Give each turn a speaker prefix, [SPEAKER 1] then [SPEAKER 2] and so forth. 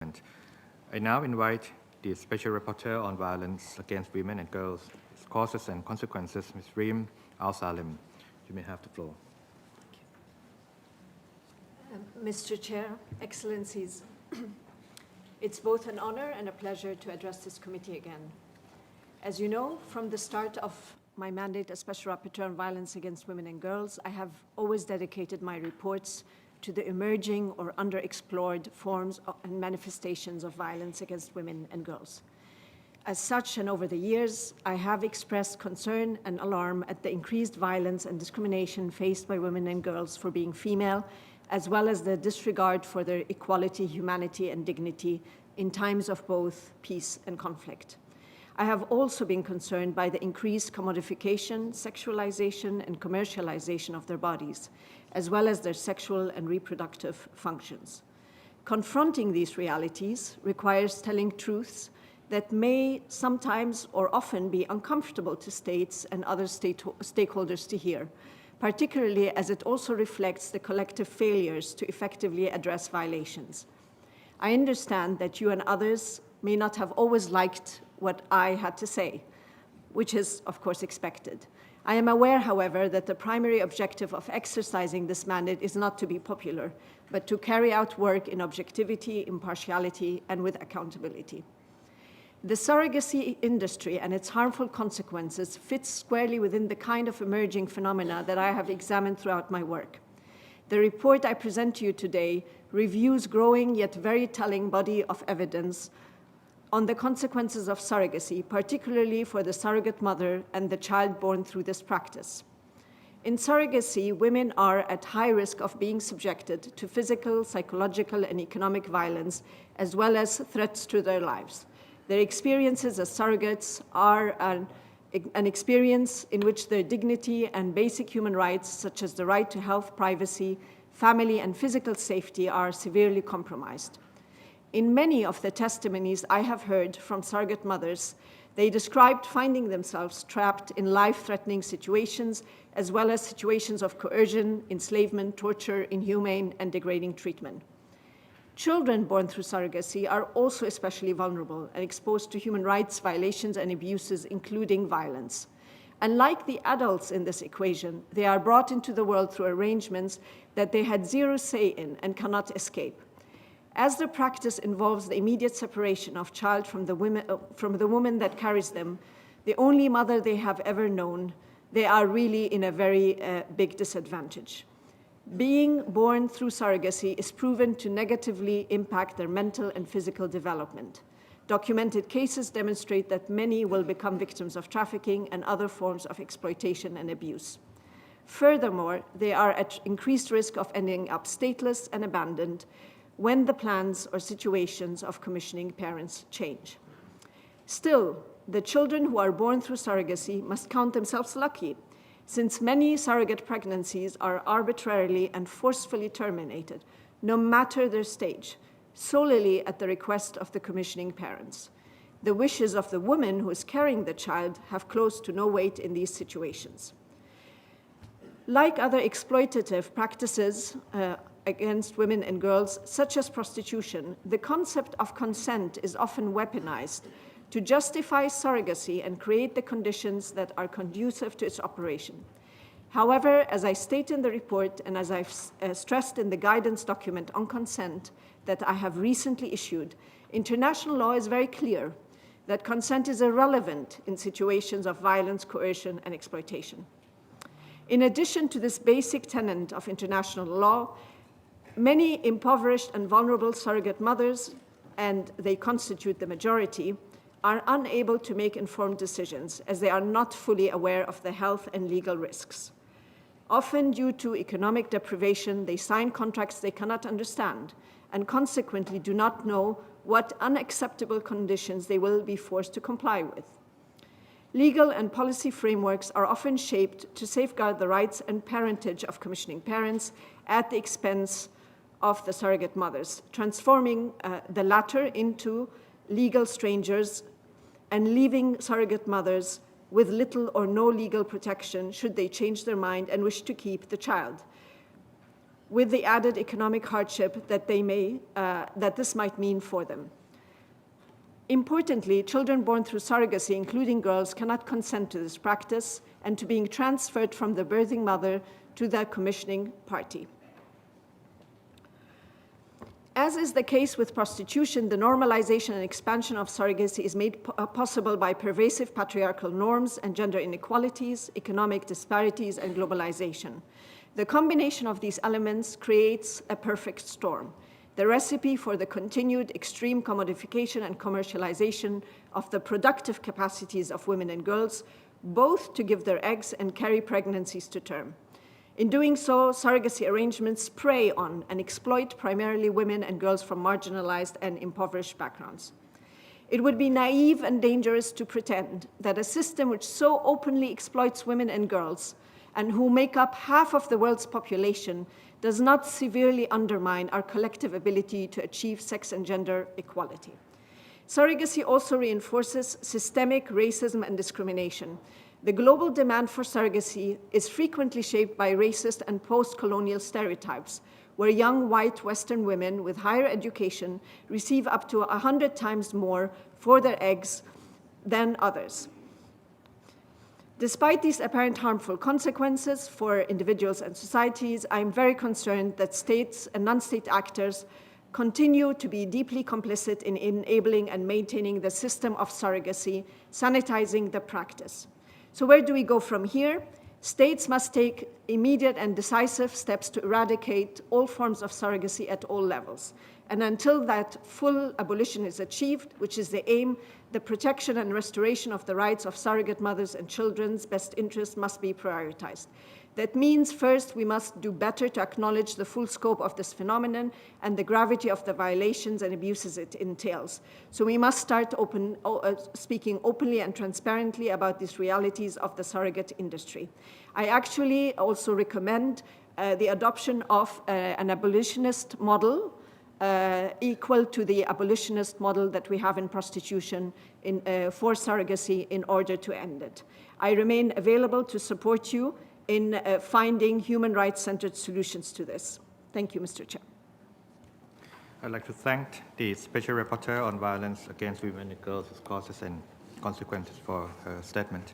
[SPEAKER 1] I now invite the Special Rapporteur on Violence Against Women and Girls, its Causes and Consequences, Ms. Reem Alsalem. You may have the floor.
[SPEAKER 2] Mr. Chair, Excellencies, it's both an honor and a pleasure to address this committee again. As you know, from the start of my mandate as Special Rapporteur on Violence Against Women and Girls, I have always dedicated my reports to the emerging or underexplored forms and manifestations of violence against women and girls. As such, and over the years, I have expressed concern and alarm at the increased violence and discrimination faced by women and girls for being female, as well as the disregard for their equality, humanity, and dignity in times of both peace and conflict. I have also been concerned by the increased commodification, sexualization, and commercialization of their bodies, as well as their sexual and reproductive functions. Confronting these realities requires telling truths that may sometimes or often be uncomfortable to states and other stakeholders to hear, particularly as it also reflects the collective failures to effectively address violations. I understand that you and others may not have always liked what I had to say, which is, of course, expected. I am aware, however, that the primary objective of exercising this mandate is not to be popular, but to carry out work in objectivity, impartiality, and with accountability. The surrogacy industry and its harmful consequences fits squarely within the kind of emerging phenomena that I have examined throughout my work. The report I present to you today reviews growing yet very telling body of evidence on the consequences of surrogacy, particularly for the surrogate mother and the child born through this practice. In surrogacy, women are at high risk of being subjected to physical, psychological, and economic violence, as well as threats to their lives. Their experiences as surrogates are an experience in which their dignity and basic human rights, such as the right to health, privacy, family, and physical safety, are severely compromised. In many of the testimonies I have heard from surrogate mothers, they described finding themselves trapped in life-threatening situations, as well as situations of coercion, enslavement, torture, inhumane, and degrading treatment. Children born through surrogacy are also especially vulnerable and exposed to human rights violations and abuses, including violence. Unlike the adults in this equation, they are brought into the world through arrangements that they had zero say in and cannot escape. As the practice involves the immediate separation of child from the woman that carries them, the only mother they have ever known, they are really in a very big disadvantage. Being born through surrogacy is proven to negatively impact their mental and physical development. Documented cases demonstrate that many will become victims of trafficking and other forms of exploitation and abuse. Furthermore, they are at increased risk of ending up stateless and abandoned when the plans or situations of commissioning parents change. Still, the children who are born through surrogacy must count themselves lucky, since many surrogate pregnancies are arbitrarily and forcefully terminated, no matter their stage, solely at the request of the commissioning parents. The wishes of the woman who is carrying the child have close to no weight in these situations. Like other exploitative practices against women and girls, such as prostitution, the concept of consent is often weaponized to justify surrogacy and create the conditions that are conducive to its operation. However, as I state in the report and as I've stressed in the guidance document on consent that I have recently issued, international law is very clear that consent is irrelevant in situations of violence, coercion, and exploitation. In addition to this basic tenet of international law, many impoverished and vulnerable surrogate mothers, and they constitute the majority, are unable to make informed decisions as they are not fully aware of the health and legal risks. Often, due to economic deprivation, they sign contracts they cannot understand and consequently do not know what unacceptable conditions they will be forced to comply with. Legal and policy frameworks are often shaped to safeguard the rights and parentage of commissioning parents at the expense of the surrogate mothers, transforming the latter into legal strangers and leaving surrogate mothers with little or no legal protection should they change their mind and wish to keep the child. with the added economic hardship that this might mean for them. Importantly, children born through surrogacy, including girls, cannot consent to this practice and to being transferred from the birthing mother to the commissioning party. As is the case with prostitution, the normalization and expansion of surrogacy is made possible by pervasive patriarchal norms and gender inequalities, economic disparities, and globalization. The combination of these elements creates a perfect storm, the recipe for the continued extreme commodification and commercialization of the productive capacities of women and girls, both to give their eggs and carry pregnancies to term. In doing so, surrogacy arrangements prey on and exploit primarily women and girls from marginalized and impoverished backgrounds. It would be naive and dangerous to pretend that a system which so openly exploits women and girls, and who make up half of the world's population, does not severely undermine our collective ability to achieve sex and gender equality. Surrogacy also reinforces systemic racism and discrimination. The global demand for surrogacy is frequently shaped by racist and post-colonial stereotypes, where young white Western women with higher education receive up to 100 times more for their eggs than others. Despite these apparent harmful consequences for individuals and societies, I am very concerned that states and non-state actors continue to be deeply complicit in enabling and maintaining the system of surrogacy, sanitizing the practice. So where do we go from here? States must take immediate and decisive steps to eradicate all forms of surrogacy at all levels. And until that full abolition is achieved, which is the aim, the protection and restoration of the rights of surrogate mothers and children's best interests must be prioritized. That means, first, we must do better to acknowledge the full scope of this phenomenon and the gravity of the violations and abuses it entails. So we must start speaking openly and transparently about these realities of the surrogate industry. I actually also recommend the adoption of an abolitionist model equal to the abolitionist model that we have in prostitution for surrogacy in order to end it. I remain available to support you in finding human rights-centered solutions to this. Thank you, Mr. Chair.
[SPEAKER 1] I'd like to thank the Special Rapporteur on Violence Against Women and Girls' Causes and Consequences for her statement.